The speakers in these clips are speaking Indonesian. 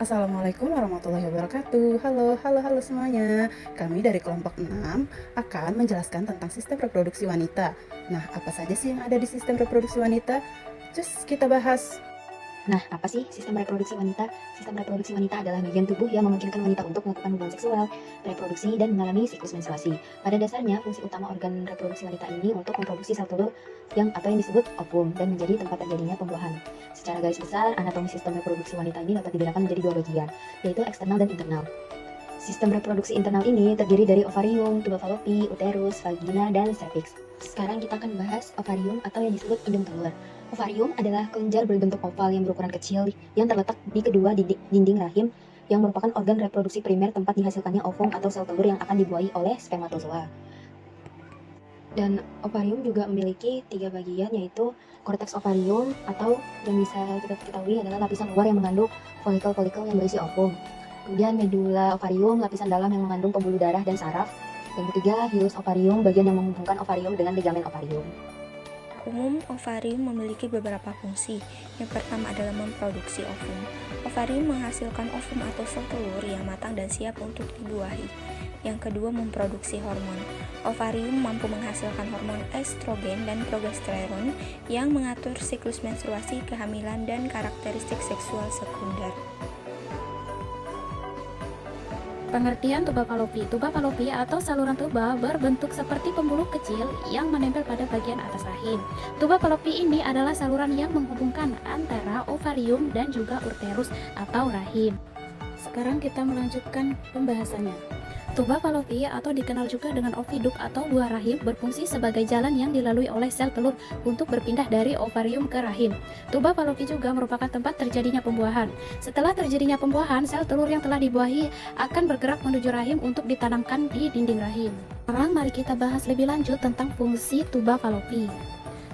Assalamualaikum warahmatullahi wabarakatuh. Halo, halo, halo semuanya. Kami dari kelompok 6 akan menjelaskan tentang sistem reproduksi wanita. Nah, apa saja sih yang ada di sistem reproduksi wanita? Cus, kita bahas. Nah, apa sih sistem reproduksi wanita? Sistem reproduksi wanita adalah bagian tubuh yang memungkinkan wanita untuk melakukan hubungan seksual, reproduksi, dan mengalami siklus menstruasi. Pada dasarnya, fungsi utama organ reproduksi wanita ini untuk memproduksi sel telur yang disebut ovum dan menjadi tempat terjadinya pembuahan. Secara garis besar, anatomi sistem reproduksi wanita ini dapat dibedakan menjadi dua bagian, yaitu eksternal dan internal. Sistem reproduksi internal ini terdiri dari ovarium, tuba falopi, uterus, vagina, dan cervix. Sekarang kita akan bahas ovarium atau yang disebut indung telur. Ovarium adalah kelenjar berbentuk oval yang berukuran kecil yang terletak di kedua dinding rahim yang merupakan organ reproduksi primer tempat dihasilkannya ovum atau sel telur yang akan dibuahi oleh spermatozoa. Dan ovarium juga memiliki tiga bagian, yaitu korteks ovarium atau yang bisa kita ketahui adalah lapisan luar yang mengandung folikel-folikel yang berisi ovum. Kemudian medula ovarium, lapisan dalam yang mengandung pembuluh darah dan saraf. Dan ketiga, hilus ovarium, bagian yang menghubungkan ovarium dengan ligamen ovarium. Umum, ovarium memiliki beberapa fungsi. Yang pertama adalah memproduksi ovum. Ovarium menghasilkan ovum atau sel telur yang matang dan siap untuk dibuahi. Yang kedua, memproduksi hormon. Ovarium mampu menghasilkan hormon estrogen dan progesteron yang mengatur siklus menstruasi, kehamilan, dan karakteristik seksual sekunder. Pengertian tuba falopi. Tuba falopi atau saluran tuba berbentuk seperti pembuluh kecil yang menempel pada bagian atas rahim. Tuba falopi ini adalah saluran yang menghubungkan antara ovarium dan juga uterus atau rahim. Sekarang kita melanjutkan pembahasannya. Tuba falopi atau dikenal juga dengan oviduk atau buah rahim berfungsi sebagai jalan yang dilalui oleh sel telur untuk berpindah dari ovarium ke rahim. Tuba falopi juga merupakan tempat terjadinya pembuahan. Setelah terjadinya pembuahan, sel telur yang telah dibuahi akan bergerak menuju rahim untuk ditanamkan di dinding rahim. Sekarang mari kita bahas lebih lanjut tentang fungsi tuba falopi.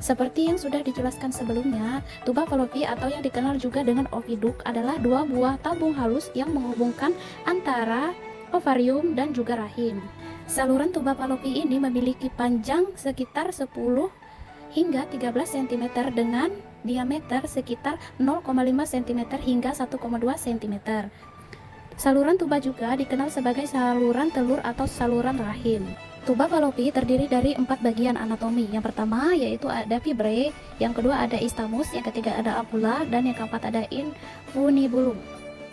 Seperti yang sudah dijelaskan sebelumnya, tuba falopi atau yang dikenal juga dengan oviduk adalah dua buah tabung halus yang menghubungkan antara ovarium dan juga rahim. Saluran tuba falopi ini memiliki panjang sekitar 10 hingga 13 cm dengan diameter sekitar 0,5 cm hingga 1,2 cm. Saluran tuba juga dikenal sebagai saluran telur atau saluran rahim. Tuba falopi terdiri dari 4 bagian anatomi. Yang pertama yaitu ada fibre, yang kedua ada istamus, yang ketiga ada ampulla, dan yang keempat ada infundibulum.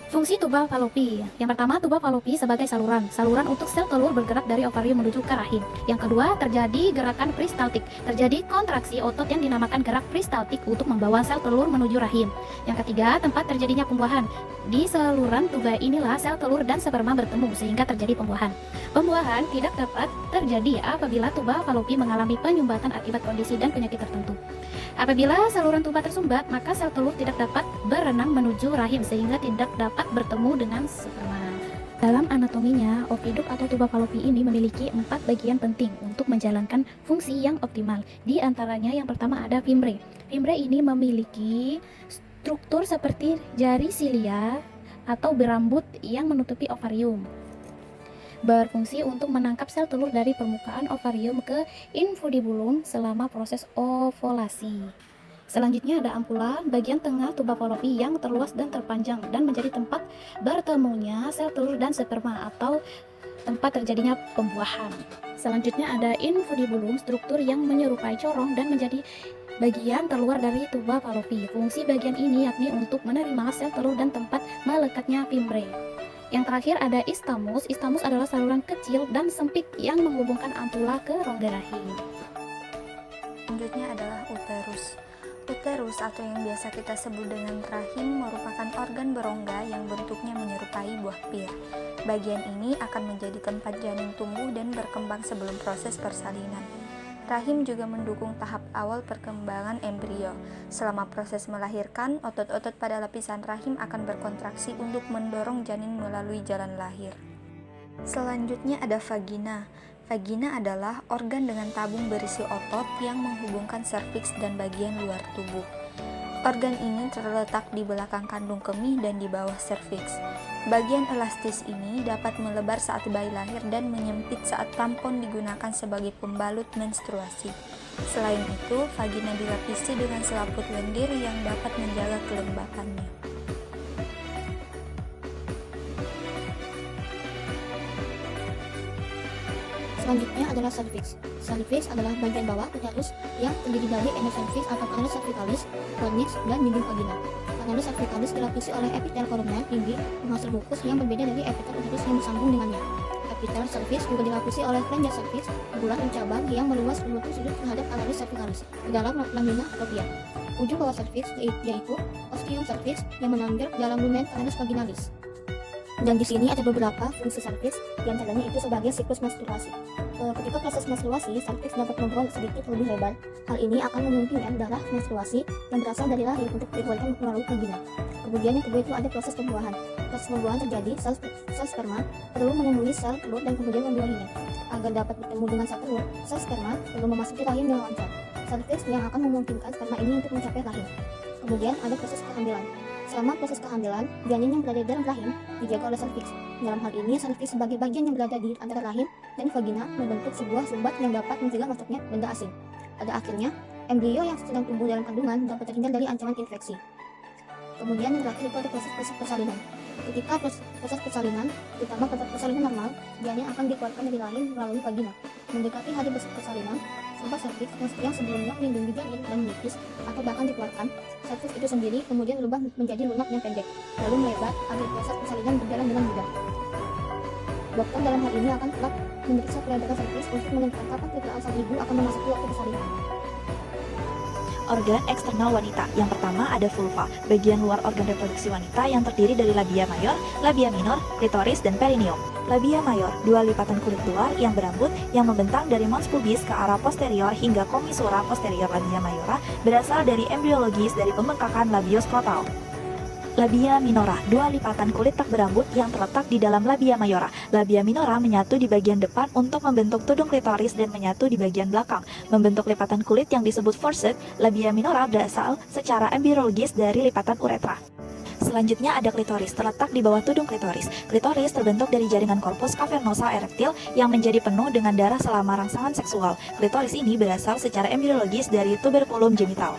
Fungsi tuba falopi. Yang pertama, tuba falopi sebagai saluran untuk sel telur bergerak dari ovarium menuju ke rahim. Yang kedua, terjadi gerakan peristaltik. Terjadi kontraksi otot yang dinamakan gerak peristaltik untuk membawa sel telur menuju rahim. Yang ketiga, tempat terjadinya pembuahan. Di saluran tuba inilah sel telur dan sperma bertemu sehingga terjadi pembuahan. Pembuahan tidak dapat terjadi apabila tuba falopi mengalami penyumbatan akibat kondisi dan penyakit tertentu. Apabila saluran tuba tersumbat, maka sel telur tidak dapat berenang menuju rahim sehingga tidak dapat bertemu dengan sperma. Dalam anatominya, oviduk atau tuba falopi ini memiliki 4 bagian penting untuk menjalankan fungsi yang optimal. Di antaranya yang pertama ada fimbre. Fimbre ini memiliki struktur seperti jari silia atau berambut yang menutupi ovarium. Berfungsi untuk menangkap sel telur dari permukaan ovarium ke infundibulum selama proses ovulasi. Selanjutnya ada ampulla, bagian tengah tuba falopi yang terluas dan terpanjang dan menjadi tempat bertemunya sel telur dan sperma atau tempat terjadinya pembuahan. Selanjutnya ada infundibulum, struktur yang menyerupai corong dan menjadi bagian terluar dari tuba falopi. Fungsi bagian ini yakni untuk menerima sel telur dan tempat melekatnya fimbre. Yang terakhir ada istamus. Istamus adalah saluran kecil dan sempit yang menghubungkan ampulla ke rongga rahim. Selanjutnya adalah uterus. Uterus atau yang biasa kita sebut dengan rahim merupakan organ berongga yang bentuknya menyerupai buah pir. Bagian ini akan menjadi tempat janin tumbuh dan berkembang sebelum proses persalinan. Rahim juga mendukung tahap awal perkembangan embrio. Selama proses melahirkan, otot-otot pada lapisan rahim akan berkontraksi untuk mendorong janin melalui jalan lahir. Selanjutnya ada vagina. Vagina adalah organ dengan tabung berisi otot yang menghubungkan serviks dan bagian luar tubuh. Organ ini terletak di belakang kandung kemih dan di bawah serviks. Bagian elastis ini dapat melebar saat bayi lahir dan menyempit saat tampon digunakan sebagai pembalut menstruasi. Selain itu, vagina dilapisi dengan selaput lendir yang dapat menjaga kelembapannya. Selanjutnya adalah cervix. Cervix adalah bagian bawah uterus yang terdiri dari endocervix atau canalus cervicalis, cornix, dan dinding vagina. Canalus cervicalis dilapisi oleh epitel koroner tinggi penghasil mukus yang berbeda dari epitel uterus yang bersambung dengannya. Epitel cervix juga dilapisi oleh flange cervix, bulan mencabang yang meluas menutup sudut terhadap canalus cervicalis ke dalam lamina propria. Ujung bawah cervix yaitu ostium cervix yang menonjol ke dalam lumen canalus vaginalis. Dan di sini ada beberapa fungsi cervix, di antaranya itu sebagai siklus menstruasi. Ketika proses menstruasi, cervix dapat membuat sedikit lebih lebar. Hal ini akan memungkinkan darah menstruasi yang berasal dari rahim untuk dikeluarkan melalui vagina. Kemudian yang kedua itu ada proses pembuahan. Proses pembuahan terjadi, sel sperma perlu menemui sel telur dan kemudian membuahinya. Agar dapat bertemu dengan sel telur, sel sperma perlu memasuki rahim dengan lancar. Cervix yang akan memungkinkan sperma ini untuk mencapai rahim. Kemudian ada proses kehamilan. Selama proses kehamilan, janin yang berada dalam rahim dijaga oleh cervix. Dalam hal ini, cervix sebagai bagian yang berada di antara rahim dan vagina membentuk sebuah sumbat yang dapat mencegah masuknya benda asing. Pada akhirnya, embrio yang sedang tumbuh dalam kandungan dapat terhindar dari ancaman infeksi. Kemudian yang terakhir itu ada proses persalinan. Ketika proses persalinan, terutama proses persalinan normal, janin akan dikeluarkan dari rahim melalui vagina. Mendekati hari persalinan, sumbat cervix yang sebelumnya melindungi janin dan menipis atau bahkan dikeluarkan, cervix itu sendiri kemudian berubah menjadi lunak yang pendek, lalu melebar agar proses persalinan berjalan dengan mudah. Dokter dalam hal ini akan tetap memeriksa pelebaran cervix untuk menentukan kapan kira-kira sang ibu akan memasuki waktu persalinan. Organ eksternal wanita. Yang pertama ada vulva, bagian luar organ reproduksi wanita yang terdiri dari labia mayor, labia minor, klitoris, dan perineum. Labia mayor, dua lipatan kulit luar yang berambut yang membentang dari mons pubis ke arah posterior hingga komisura posterior labia mayora berasal dari embriologis dari pembengkakan labioskrotal. Labia minora, dua lipatan kulit tak berambut yang terletak di dalam labia mayora. Labia minora menyatu di bagian depan untuk membentuk tudung klitoris dan menyatu di bagian belakang, membentuk lipatan kulit yang disebut forsyth. Labia minora berasal secara embriologis dari lipatan uretra. Selanjutnya ada klitoris, terletak di bawah tudung klitoris. Klitoris terbentuk dari jaringan korpus cavernosa erektil yang menjadi penuh dengan darah selama rangsangan seksual. Klitoris ini berasal secara embriologis dari tuberculum genital.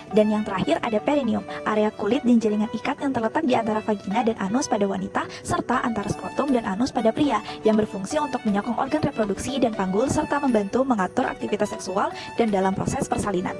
Dan yang terakhir ada perineum, area kulit dan jaringan ikat yang terletak di antara vagina dan anus pada wanita, serta antara skrotum dan anus pada pria, yang berfungsi untuk menyokong organ reproduksi dan panggul serta membantu mengatur aktivitas seksual dan dalam proses persalinan.